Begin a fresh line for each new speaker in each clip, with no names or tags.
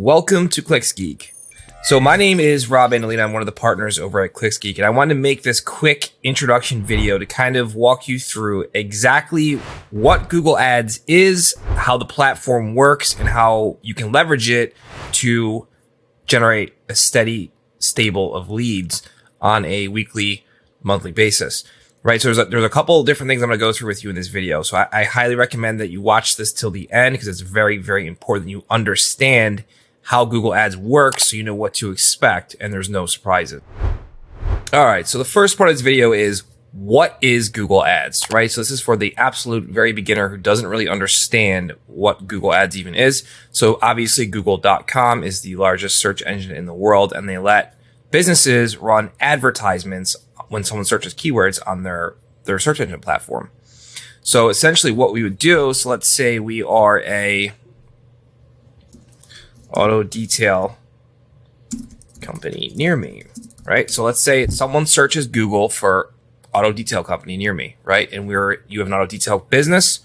Welcome to Geek. So my name is Rob Andolina. I'm one of the partners over at Geek, and I wanted to make this quick introduction video to kind of walk you through exactly what Google Ads is, how the platform works, and how you can leverage it to generate a steady stable of leads on a weekly, monthly basis. Right, so there's a couple of different things I'm going to go through with you in this video. So I highly recommend that you watch this till the end because it's very, very important that you understand how Google Ads works so you know what to expect and there's no surprises. All right, so the first part of this video is what is Google Ads, right? So this is for the absolute very beginner who doesn't really understand what Google Ads even is. So obviously Google.com is the largest search engine in the world, and they let businesses run advertisements when someone searches keywords on their search engine platform. So essentially what we would do, so let's say we are a auto detail company near me, right? So let's say someone searches Google for auto detail company near me, right? And you have an auto detail business,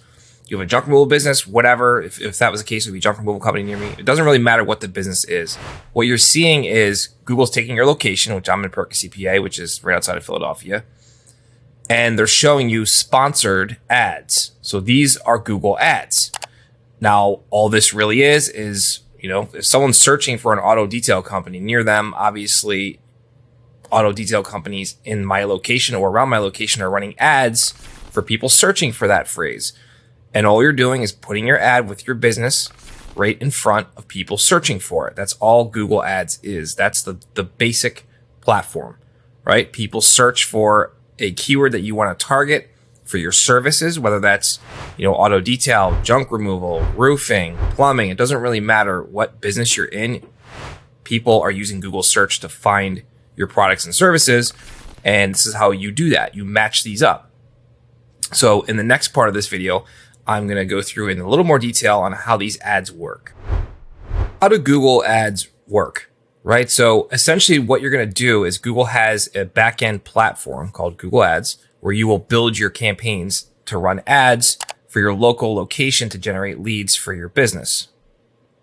you have a junk removal business, whatever. If that was the case, it would be junk removal company near me. It doesn't really matter what the business is. What you're seeing is Google's taking your location, which I'm in Perkins, CPA, which is right outside of Philadelphia, and they're showing you sponsored ads. So these are Google Ads. Now, all this really is, if someone's searching for an auto detail company near them, obviously auto detail companies in my location or around my location are running ads for people searching for that phrase. And all you're doing is putting your ad with your business right in front of people searching for it. That's all Google Ads is. That's the basic platform, right? People search for a keyword that you want to target for your services, whether that's, auto detail, junk removal, roofing, plumbing. It doesn't really matter what business you're in. People are using Google search to find your products and services. And this is how you do that. You match these up. So in the next part of this video, I'm going to go through in a little more detail on how these ads work. How do Google Ads work, right? So essentially what you're going to do is Google has a back-end platform called Google Ads where you will build your campaigns to run ads for your local location to generate leads for your business.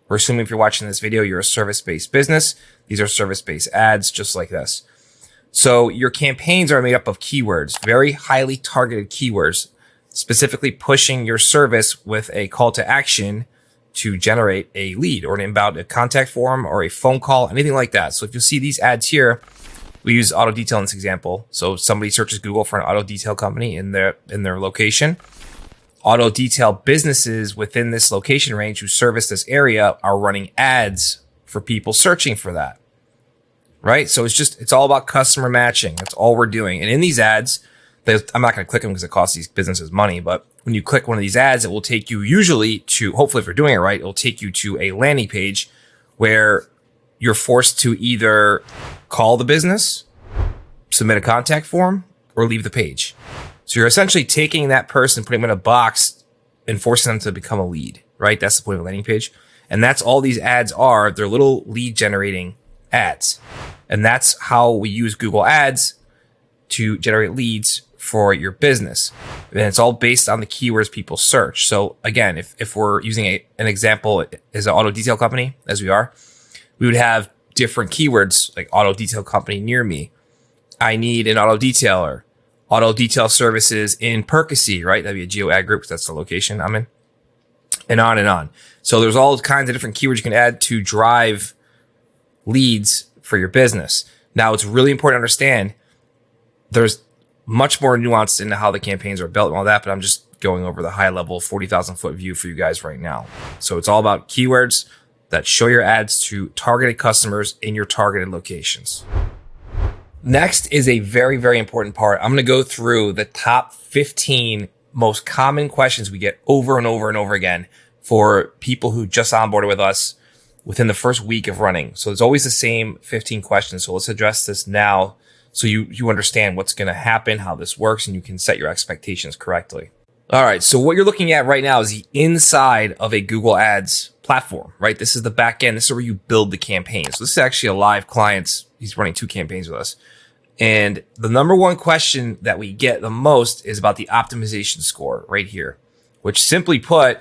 We're assuming if you're watching this video, you're a service-based business. These are service-based ads just like this. So your campaigns are made up of keywords, very highly targeted keywords, specifically pushing your service with a call to action to generate a lead or an inbound, a contact form or a phone call, anything like that. So if you see these ads here, we use auto detail in this example. So somebody searches Google for an auto detail company in their location. Auto detail businesses within this location range who service this area are running ads for people searching for that, right? So it's all about customer matching. That's all we're doing. And in these ads, I'm not going to click them because it costs these businesses money, but when you click one of these ads, it will take you usually to, hopefully if you're doing it right, it will take you to a landing page where you're forced to either call the business, submit a contact form, or leave the page. So you're essentially taking that person, putting them in a box, and forcing them to become a lead, right? That's the point of a landing page. And that's all these ads are. They're little lead generating ads. And that's how we use Google Ads to generate leads for your business. And it's all based on the keywords people search. So again, if we're using an example as an auto detail company, as we are, we would have different keywords like auto detail company near me. I need an auto detailer, auto detail services in Perkins, right? That'd be a geo ad group because that's the location I'm in, and on and on. So there's all kinds of different keywords you can add to drive leads for your business. Now, it's really important to understand there's much more nuance into how the campaigns are built and all that, but I'm just going over the high level 40,000 foot view for you guys right now. So it's all about keywords that show your ads to targeted customers in your targeted locations. Next is a very, very important part. I'm going to go through the top 15 most common questions we get over and over and over again for people who just onboarded with us within the first week of running. So it's always the same 15 questions. So let's address this now so you understand what's going to happen, how this works, and you can set your expectations correctly. All right. So what you're looking at right now is the inside of a Google Ads platform, right? This is the back end. This is where you build the campaign. So this is actually a live client. He's running 2 campaigns with us. And the number one question that we get the most is about the optimization score right here, which simply put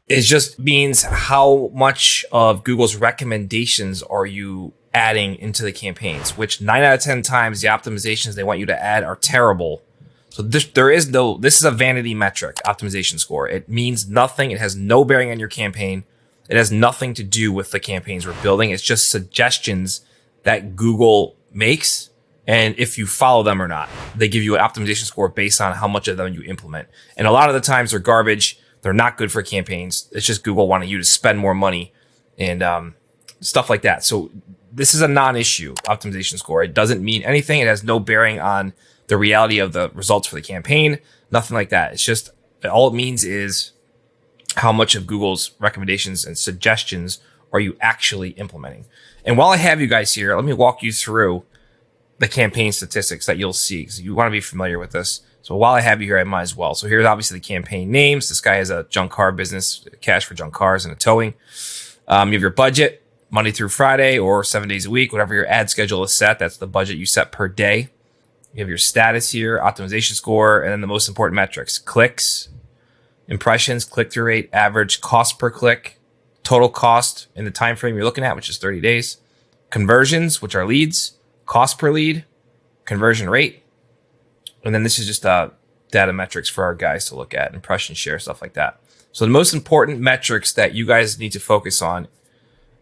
It just means how much of Google's recommendations are you adding into the campaigns, which 9 out of 10 times the optimizations they want you to add are terrible. So this is a vanity metric, optimization score. It means nothing. It has no bearing on your campaign. It has nothing to do with the campaigns we're building. It's just suggestions that Google makes, and if you follow them or not. They give you an optimization score based on how much of them you implement. And a lot of the times they're garbage. They're not good for campaigns. It's just Google wanting you to spend more money and stuff like that. So this is a non-issue optimization score. It doesn't mean anything. It has no bearing on the reality of the results for the campaign. Nothing like that. It's just all it means is how much of Google's recommendations and suggestions are you actually implementing. And while I have you guys here, let me walk you through the campaign statistics that you'll see, because you want to be familiar with this. So while I have you here, I might as well. So here's obviously the campaign names. This guy has a junk car business, cash for junk cars and a towing. You have your budget, Monday through Friday or 7 days a week, whatever your ad schedule is set. That's the budget you set per day. You have your status here, optimization score, and then the most important metrics: clicks, impressions, click-through rate, average cost per click, total cost in the time frame you're looking at, which is 30 days, conversions, which are leads, cost per lead, conversion rate. And then this is just data metrics for our guys to look at, impression share, stuff like that. So the most important metrics that you guys need to focus on,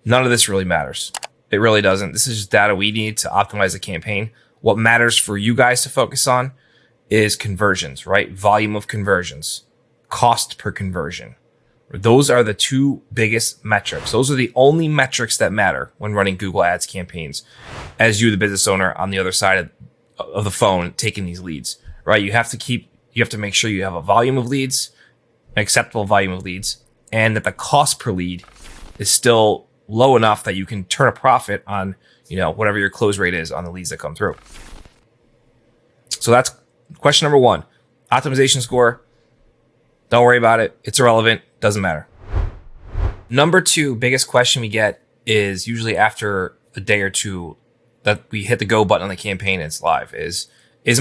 none of this really matters. It really doesn't. This is just data we need to optimize the campaign. What matters for you guys to focus on is conversions, right? Volume of conversions, cost per conversion. Those are the two biggest metrics. Those are the only metrics that matter when running Google Ads campaigns as you, the business owner on the other side of the phone, taking these leads, right? You have to make sure you have a volume of leads, an acceptable volume of leads, and that the cost per lead is still low enough that you can turn a profit on, whatever your close rate is on the leads that come through. So that's question number one. Optimization score. Don't worry about it. It's irrelevant. Doesn't matter. Number two, biggest question we get is usually after a day or two that we hit the go button on the campaign and it's live is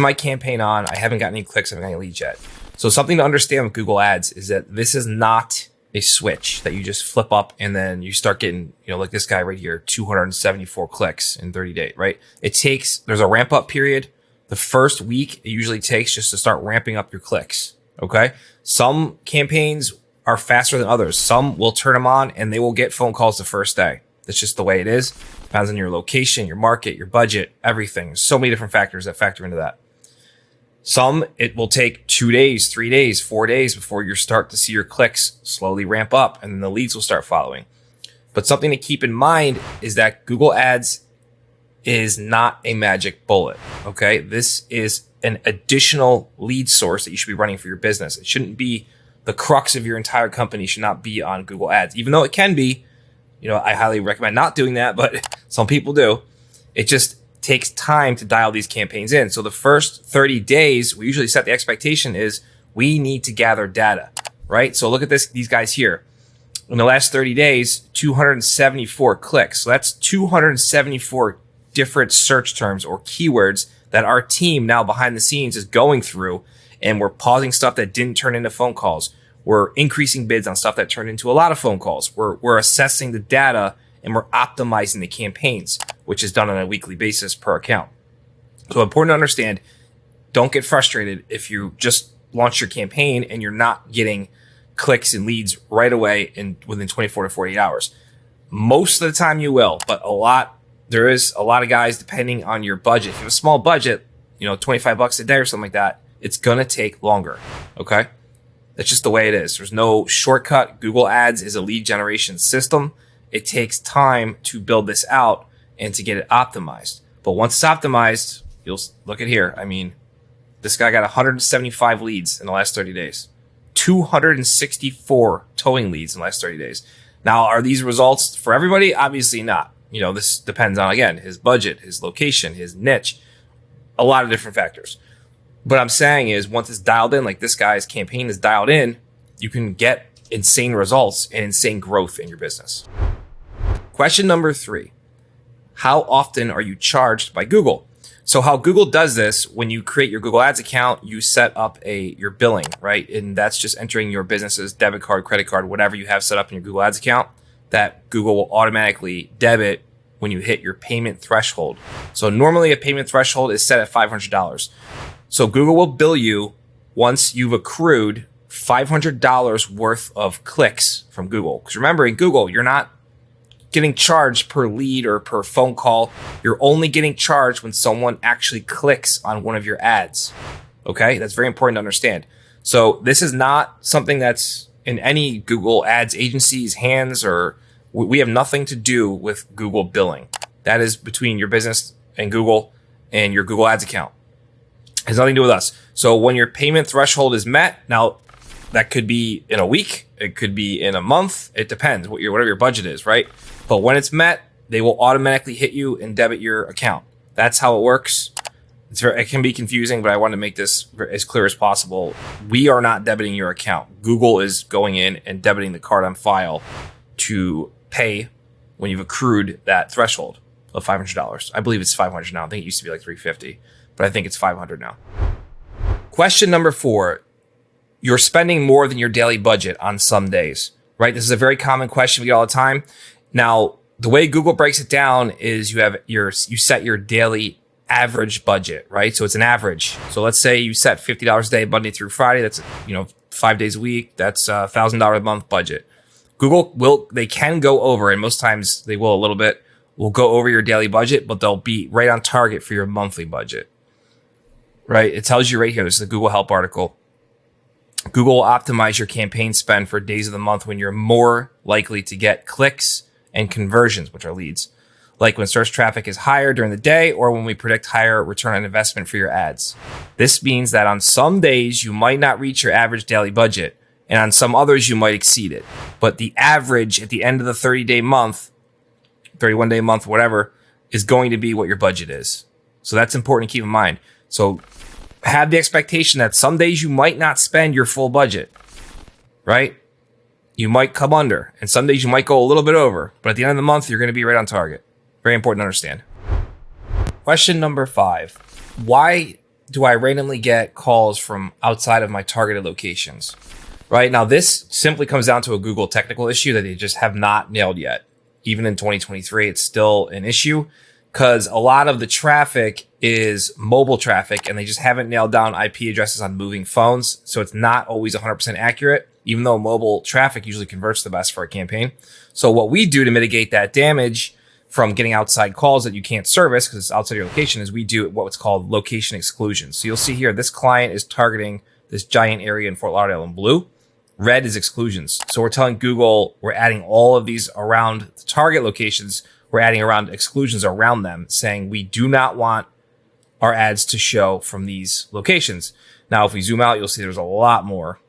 my campaign on? I haven't got any clicks. I haven't got any leads yet. So something to understand with Google Ads is that this is not a switch that you just flip up and then you start getting, like this guy right here, 274 clicks in 30 days, right? There's a ramp up period. The first week it usually takes just to start ramping up your clicks. Okay. Some campaigns are faster than others. Some will turn them on and they will get phone calls the first day. That's just the way it is. Depends on your location, your market, your budget, everything. There's so many different factors that factor into that. Some, it will take 2 days, 3 days, 4 days before you start to see your clicks slowly ramp up and then the leads will start following. But something to keep in mind is that Google Ads is not a magic bullet. Okay. This is an additional lead source that you should be running for your business. It shouldn't be the crux of your entire company. Should not be on Google Ads, even though it can be. I highly recommend not doing that, but some people do. It just takes time to dial these campaigns in. So the first 30 days, we usually set the expectation is we need to gather data, right? So look at these guys here. In the last 30 days, 274 clicks. So that's 274 different search terms or keywords that our team now behind the scenes is going through, and we're pausing stuff that didn't turn into phone calls. We're increasing bids on stuff that turned into a lot of phone calls. We're assessing the data and we're optimizing the campaigns, which is done on a weekly basis per account. So important to understand, don't get frustrated if you just launch your campaign and you're not getting clicks and leads right away within 24 to 48 hours. Most of the time you will, but there is a lot of guys, depending on your budget. If you have a small budget, $25 a day or something like that, it's going to take longer. Okay. That's just the way it is. There's no shortcut. Google Ads is a lead generation system. It takes time to build this out and to get it optimized. But once it's optimized, you'll look at here. I mean, this guy got 175 leads in the last 30 days, 264 towing leads in the last 30 days. Now, are these results for everybody? Obviously not. This depends on, again, his budget, his location, his niche, a lot of different factors. What I'm saying is once it's dialed in, like this guy's campaign is dialed in, you can get insane results and insane growth in your business. Question number 3. How often are you charged by Google? So how Google does this, when you create your Google Ads account, you set up your billing, right? And that's just entering your business's debit card, credit card, whatever you have set up in your Google Ads account, that Google will automatically debit when you hit your payment threshold. So normally a payment threshold is set at $500. So Google will bill you once you've accrued $500 worth of clicks from Google. Because remember, in Google, you're not getting charged per lead or per phone call. You're only getting charged when someone actually clicks on one of your ads. Okay, that's very important to understand. So this is not something that's in any Google Ads agency's hands, or we have nothing to do with Google billing. That is between your business and Google and your Google Ads account. It has nothing to do with us. So when your payment threshold is met, now that could be in a week, it could be in a month. It depends whatever your budget is, right? But when it's met, they will automatically hit you and debit your account. That's how it works. It can be confusing, but I want to make this as clear as possible. We are not debiting your account. Google is going in and debiting the card on file to pay when you've accrued that threshold of $500. I believe it's $500 now. I think it used to be like $350, but I think it's $500 now. Question number 4. You're spending more than your daily budget on some days, right? This is a very common question we get all the time. Now, the way Google breaks it down is you set your daily average budget, right? So it's an average. So let's say you set $50 a day, Monday through Friday. That's 5 days a week. That's $1,000 a month budget. Google they can go over, and most times they will a little bit. Will go over your daily budget, but they'll be right on target for your monthly budget, right? It tells you right here. This is a Google Help article. Google will optimize your campaign spend for days of the month when you're more likely to get clicks and conversions, which are leads, like when search traffic is higher during the day or when we predict higher return on investment for your ads. This means that on some days you might not reach your average daily budget, and on some others you might exceed it. But the average at the end of the 30-day month, 31-day month, whatever, is going to be what your budget is. So that's important to keep in mind. So have the expectation that some days you might not spend your full budget, right? You might come under, and some days you might go a little bit over, but at the end of the month, you're going to be right on target. Very important to understand. Question number 5. Why do I randomly get calls from outside of my targeted locations? Right now, this simply comes down to a Google technical issue that they just have not nailed yet. Even in 2023, it's still an issue because a lot of the traffic is mobile traffic and they just haven't nailed down IP addresses on moving phones. So it's not always 100% accurate, even though mobile traffic usually converts the best for a campaign. So what we do to mitigate that damage from getting outside calls that you can't service because it's outside your location is we do what's called location exclusion. So you'll see here, this client is targeting this giant area in Fort Lauderdale in blue. Red is exclusions. So we're telling Google we're adding all of these around the target locations. We're adding around exclusions around them, saying we do not want our ads to show from these locations. Now, if we zoom out, you'll see there's a lot more.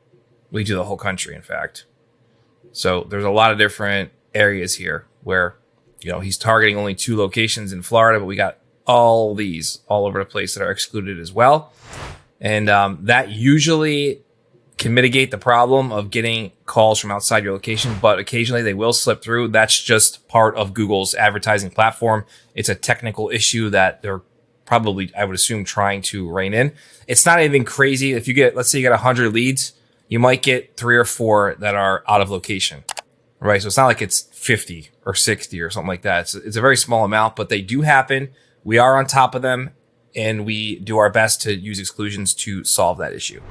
We do the whole country, in fact. So there's a lot of different areas here where, he's targeting only 2 locations in Florida, but we got all these all over the place that are excluded as well. And that usually can mitigate the problem of getting calls from outside your location, but occasionally they will slip through. That's just part of Google's advertising platform. It's a technical issue that they're probably, I would assume, trying to rein in. It's not anything crazy. If you get, let's say you get 100 leads, you might get 3 or 4 that are out of location, right? So it's not like it's 50 or 60 or something like that. It's a very small amount, but they do happen. We are on top of them, and we do our best to use exclusions to solve that issue.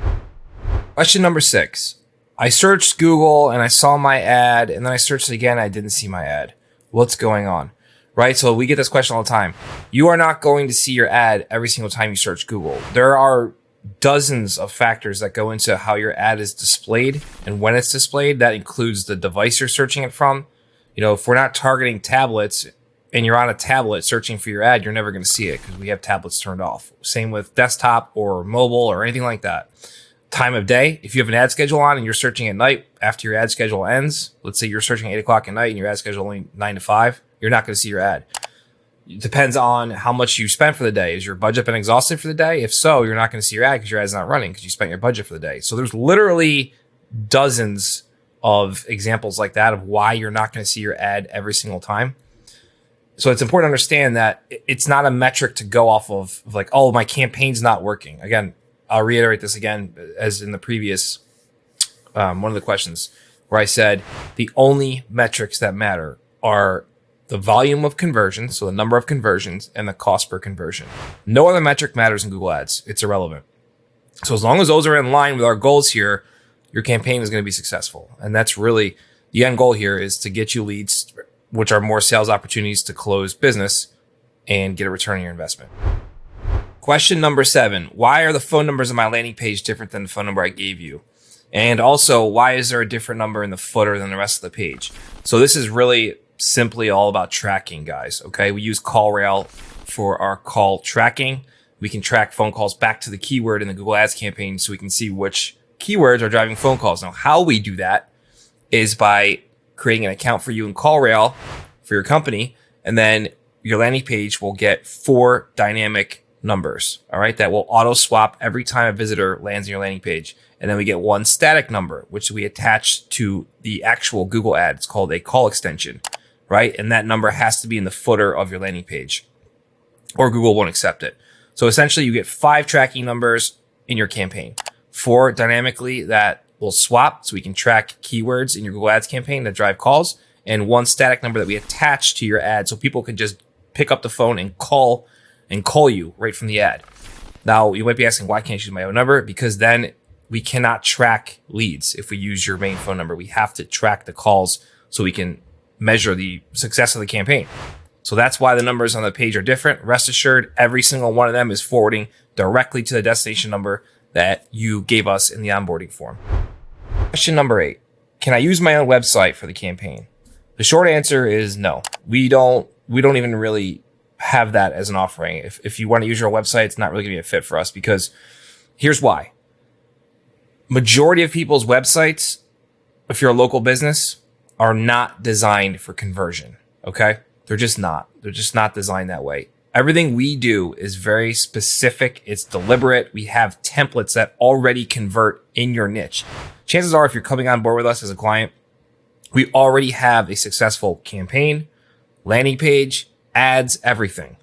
Question number 6. I searched Google and I saw my ad, and then I searched it again. I didn't see my ad. What's going on? Right? So we get this question all the time. You are not going to see your ad every single time you search Google. There are dozens of factors that go into how your ad is displayed and when it's displayed. That includes the device you're searching it from. If we're not targeting tablets and you're on a tablet searching for your ad, you're never going to see it because we have tablets turned off. Same with desktop or mobile or anything like that. Time of day. If you have an ad schedule on and you're searching at night after your ad schedule ends, let's say you're searching at 8 o'clock at night and your ad schedule only 9 to 5, you're not going to see your ad. It depends on how much you spent for the day. Is your budget been exhausted for the day? If so, you're not going to see your ad because your ad's not running because you spent your budget for the day. So there's literally dozens of examples like that of why you're not going to see your ad every single time. So it's important to understand that it's not a metric to go off of like, oh, my campaign's not working. Again, I'll reiterate this again, as in the previous one of the questions where I said the only metrics that matter are the volume of conversions, so the number of conversions, and the cost per conversion. No other metric matters in Google Ads. It's irrelevant. So as long as those are in line with our goals here, your campaign is going to be successful. And that's really the end goal here, is to get you leads, which are more sales opportunities to close business and get a return on your investment. Question number 7, why are the phone numbers on my landing page different than the phone number I gave you? And also, why is there a different number in the footer than the rest of the page? So this is really simply all about tracking, guys. Okay. We use CallRail for our call tracking. We can track phone calls back to the keyword in the Google Ads campaign so we can see which keywords are driving phone calls. Now, how we do that is by creating an account for you in CallRail for your company. And then your landing page will get 4 dynamic numbers. All right. That will auto swap every time a visitor lands on your landing page. And then we get 1 static number, which we attach to the actual Google ad. It's called a call extension, right? And that number has to be in the footer of your landing page, or Google won't accept it. So essentially you get 5 tracking numbers in your campaign, 4 dynamically that will swap so we can track keywords in your Google Ads campaign that drive calls, and 1 static number that we attach to your ad so people can just pick up the phone and call you right from the ad. Now, you might be asking, why can't I use my own number? Because then we cannot track leads if we use your main phone number. We have to track the calls so we can measure the success of the campaign. So that's why the numbers on the page are different. Rest assured, every single one of them is forwarding directly to the destination number that you gave us in the onboarding form. Question number 8, can I use my own website for the campaign? The short answer is no. We don't even really have that as an offering. If you want to use your website, it's not really going to be a fit for us, because here's why. Majority of people's websites, if you're a local business, are not designed for conversion. Okay. They're just not designed that way. Everything we do is very specific. It's deliberate. We have templates that already convert in your niche. Chances are, if you're coming on board with us as a client, we already have a successful campaign, landing page, ads, everything.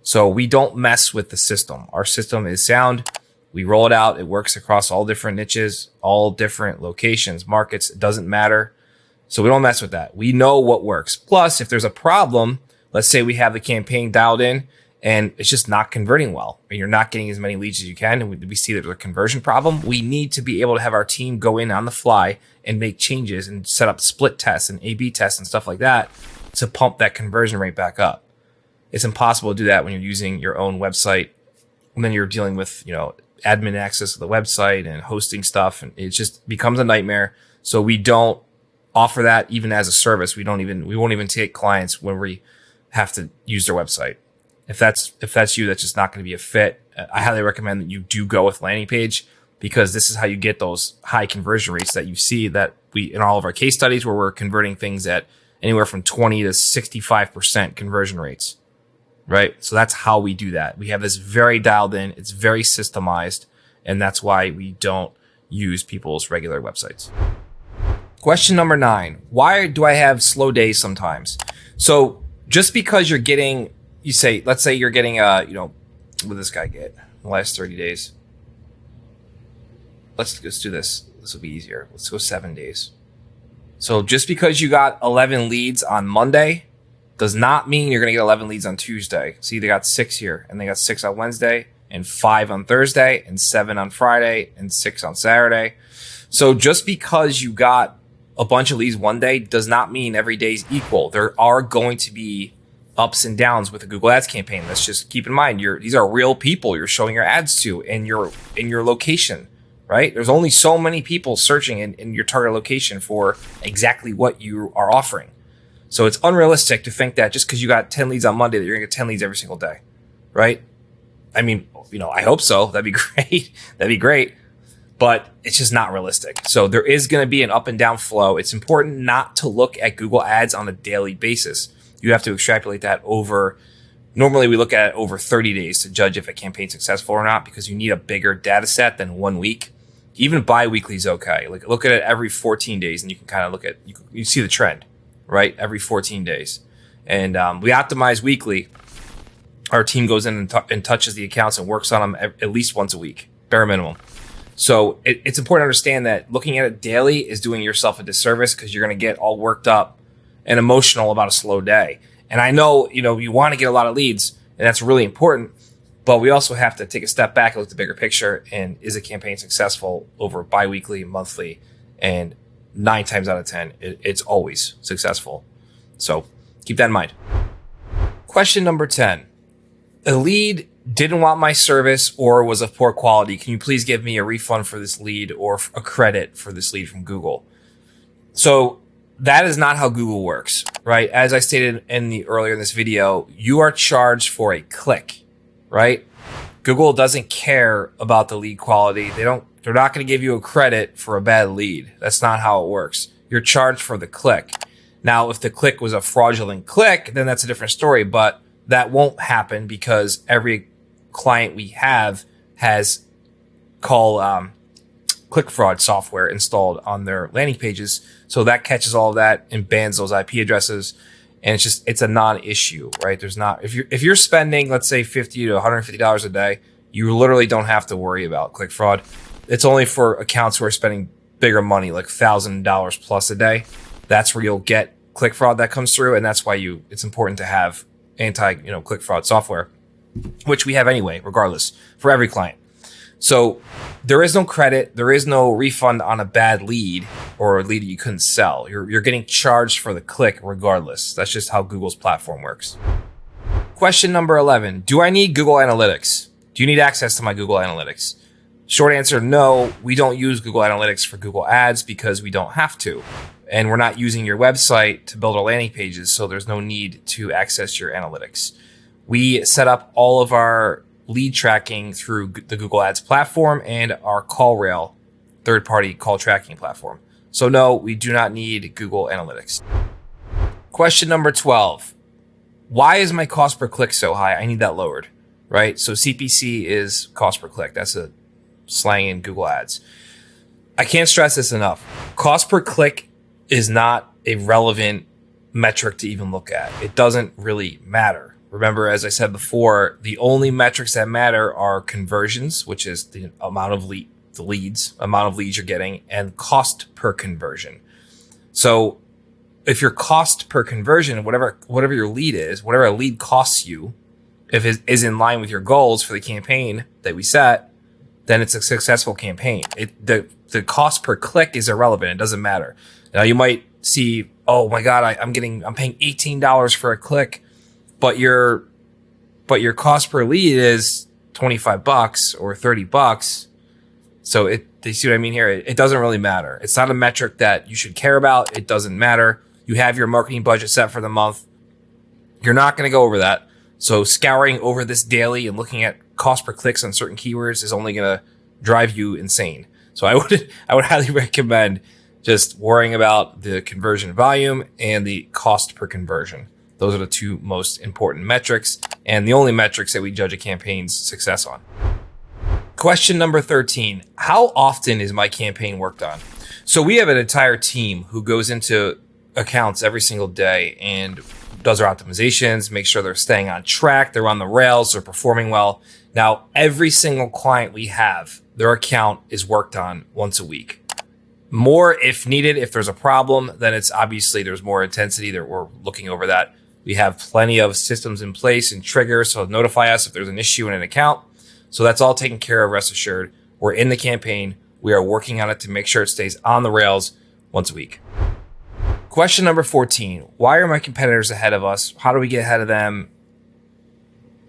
So we don't mess with the system. Our system is sound. We roll it out. It works across all different niches, all different locations, markets. It doesn't matter. So we don't mess with that. We know what works. Plus, if there's a problem, let's say we have the campaign dialed in and it's just not converting well, and you're not getting as many leads as you can, and we see that there's a conversion problem, we need to be able to have our team go in on the fly and make changes and set up split tests and A/B tests and stuff like that to pump that conversion rate back up. It's impossible to do that when you're using your own website, and then you're dealing with, admin access to the website and hosting stuff, and it just becomes a nightmare. So we don't offer that even as a service. We won't even take clients when we have to use their website. If that's you, that's just not going to be a fit. I highly recommend that you do go with landing page, because this is how you get those high conversion rates that you see that we, in all of our case studies, where we're converting things at anywhere from 20 to 65% conversion rates. Right? So that's how we do that. We have this very dialed in. It's very systemized. And that's why we don't use people's regular websites. Question number 9. Why do I have slow days sometimes? So just because you're getting, let's say you're getting, what did this guy get in the last 30 days? Let's do this. This will be easier. Let's go 7 days. So just because you got 11 leads on Monday does not mean you're going to get 11 leads on Tuesday. See, they got 6 here, and they got 6 on Wednesday, and 5 on Thursday, and 7 on Friday, and 6 on Saturday. So just because you got a bunch of leads one day does not mean every day is equal. There are going to be ups and downs with the Google Ads campaign. Let's just keep in mind, these are real people you're showing your ads to in your location, right? There's only so many people searching in your target location for exactly what you are offering. So it's unrealistic to think that just because you got 10 leads on Monday that you're going to get 10 leads every single day, right? I mean, I hope so. That'd be great. That'd be great. But it's just not realistic. So there is going to be an up and down flow. It's important not to look at Google Ads on a daily basis. You have to extrapolate that normally we look at it over 30 days to judge if a campaign's successful or not, because you need a bigger data set than 1 week. Even bi-weekly is okay. Like, look at it every 14 days and you can kind of you see the trend. Right? Every 14 days. And we optimize weekly. Our team goes in and touches the accounts and works on them at least once a week, bare minimum. So it's important to understand that looking at it daily is doing yourself a disservice, because you're going to get all worked up and emotional about a slow day. And I know, you want to get a lot of leads, and that's really important, but we also have to take a step back and look at the bigger picture. And is a campaign successful over biweekly, monthly, and 9 times out of 10, it's always successful. So keep that in mind. Question number 10. A lead didn't want my service or was of poor quality. Can you please give me a refund for this lead or a credit for this lead from Google? So that is not how Google works, right? As I stated earlier in this video, you are charged for a click, right? Google doesn't care about the lead quality. They're not going to give you a credit for a bad lead. That's not how it works. You're charged for the click. Now, if the click was a fraudulent click, then that's a different story, but that won't happen because every client we have has click fraud software installed on their landing pages. So that catches all of that and bans those IP addresses. And it's a non-issue, right? If you're spending, let's say $50 to $150 a day, you literally don't have to worry about click fraud. It's only for accounts who are spending bigger money, like $1,000 plus a day. That's where you'll get click fraud that comes through. And that's why it's important to have click fraud software, which we have anyway, regardless, for every client. So there is no credit. There is no refund on a bad lead or a lead that you couldn't sell. You're getting charged for the click regardless. That's just how Google's platform works. Question number 11. Do I need Google Analytics? Do you need access to my Google Analytics? Short answer, no. We don't use Google Analytics for Google Ads because we don't have to. And we're not using your website to build our landing pages, so there's no need to access your analytics. We set up all of our lead tracking through the Google Ads platform and our CallRail third-party call tracking platform. So no, we do not need Google Analytics. Question number 12. Why is my cost per click so high? I need that lowered, right? So CPC is cost per click. That's a slang in Google Ads. I can't stress this enough. Cost per click is not a relevant metric to even look at. It doesn't really matter. Remember, as I said before, the only metrics that matter are conversions, which is the amount of leads you're getting, and cost per conversion. So if your cost per conversion, whatever your lead is, whatever a lead costs you, if it is in line with your goals for the campaign that we set, then it's a successful campaign. The cost per click is irrelevant. It doesn't matter. Now you might see, oh my God, I'm paying $18 for a click, but your cost per lead is $25 or $30. So you see what I mean here? It doesn't really matter. It's not a metric that you should care about. It doesn't matter. You have your marketing budget set for the month. You're not going to go over that. So scouring over this daily and looking at cost per clicks on certain keywords is only going to drive you insane. So I would highly recommend just worrying about the conversion volume and the cost per conversion. Those are the two most important metrics and the only metrics that we judge a campaign's success on. Question number 13. How often is my campaign worked on? So we have an entire team who goes into accounts every single day and does our optimizations, make sure they're staying on track, they're on the rails, they're performing well. Now, every single client we have, their account is worked on once a week. More if needed. If there's a problem, then it's obviously there's more intensity that we're looking over that. We have plenty of systems in place and triggers so notify us if there's an issue in an account. So that's all taken care of, rest assured. We're in the campaign. We are working on it to make sure it stays on the rails once a week. Question number 14. Why are my competitors ahead of us? How do we get ahead of them?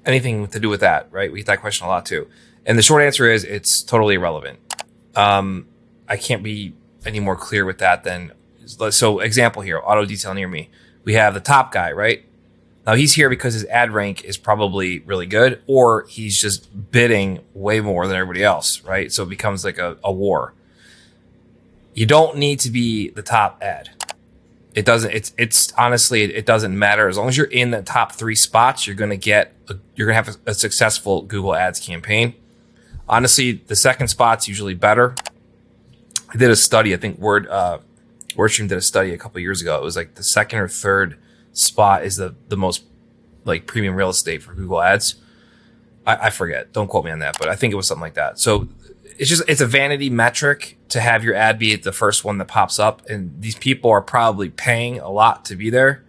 Anything to do with that, right? We get that question a lot too. And the short answer is it's totally irrelevant. I can't be any more clear with that than, so example here, auto detail near me. We have the top guy, right? Now he's here because his ad rank is probably really good, or he's just bidding way more than everybody else, right? So it becomes like a war. You don't need to be the top ad. It doesn't, it's honestly, it doesn't matter. As long as you're in the top 3 spots, you're going to have a successful Google Ads campaign. Honestly, the second spot's usually better. I did a study, I think WordStream did a study a couple of years ago. It was like the second or third spot is the most like premium real estate for Google Ads. I forget. Don't quote me on that, but I think it was something like that. So it's a vanity metric to have your ad be the first one that pops up. And these people are probably paying a lot to be there,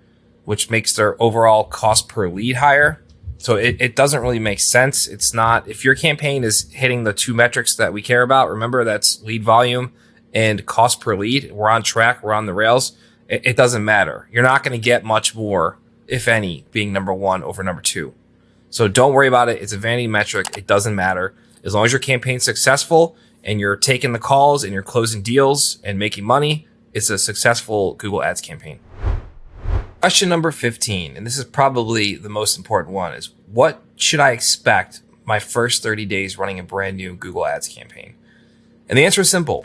which makes their overall cost per lead higher. So it doesn't really make sense. It's not, if your campaign is hitting the two metrics that we care about, remember that's lead volume and cost per lead. We're on track. We're on the rails. It doesn't matter. You're not going to get much more, if any, being number one over number two. So don't worry about it. It's a vanity metric. It doesn't matter. As long as your campaign's successful and you're taking the calls and you're closing deals and making money, it's a successful Google Ads campaign. Question number 15, and this is probably the most important one, is what should I expect my first 30 days running a brand new Google Ads campaign? And the answer is simple.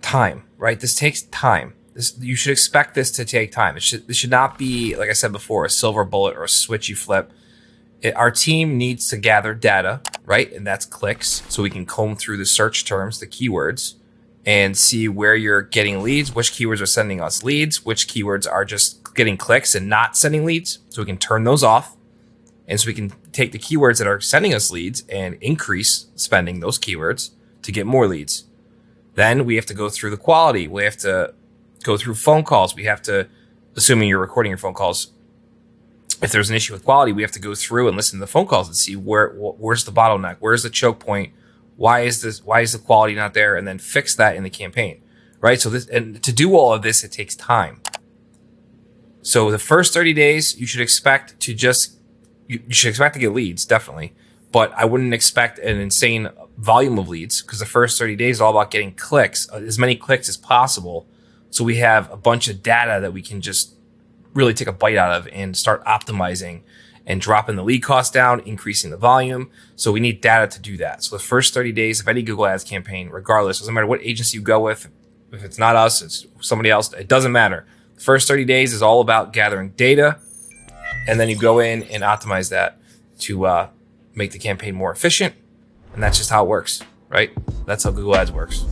Time, right? This takes time. You should expect this to take time. This should not be, like I said before, a silver bullet or a switch you flip. Our team needs to gather data, right? And that's clicks. So we can comb through the search terms, the keywords, and see where you're getting leads, which keywords are sending us leads, which keywords are just getting clicks and not sending leads. So we can turn those off. And so we can take the keywords that are sending us leads and increase spending those keywords to get more leads. Then we have to go through the quality. We have to go through phone calls. We have to, assuming you're recording your phone calls, if there's an issue with quality, we have to go through and listen to the phone calls and see where's the bottleneck, where's the choke point, why is the quality not there, and then fix that in the campaign, right? So to do all of this, it takes time. So the first 30 days, you should expect to get leads, definitely, but I wouldn't expect an insane volume of leads because the first 30 days is all about getting clicks, as many clicks as possible. So we have a bunch of data that we can just really take a bite out of and start optimizing and dropping the lead cost down, increasing the volume. So we need data to do that. So the first 30 days of any Google Ads campaign, regardless, doesn't matter what agency you go with, if it's not us, it's somebody else, it doesn't matter. The first 30 days is all about gathering data, and then you go in and optimize that to make the campaign more efficient. And that's just how it works, right? That's how Google Ads works.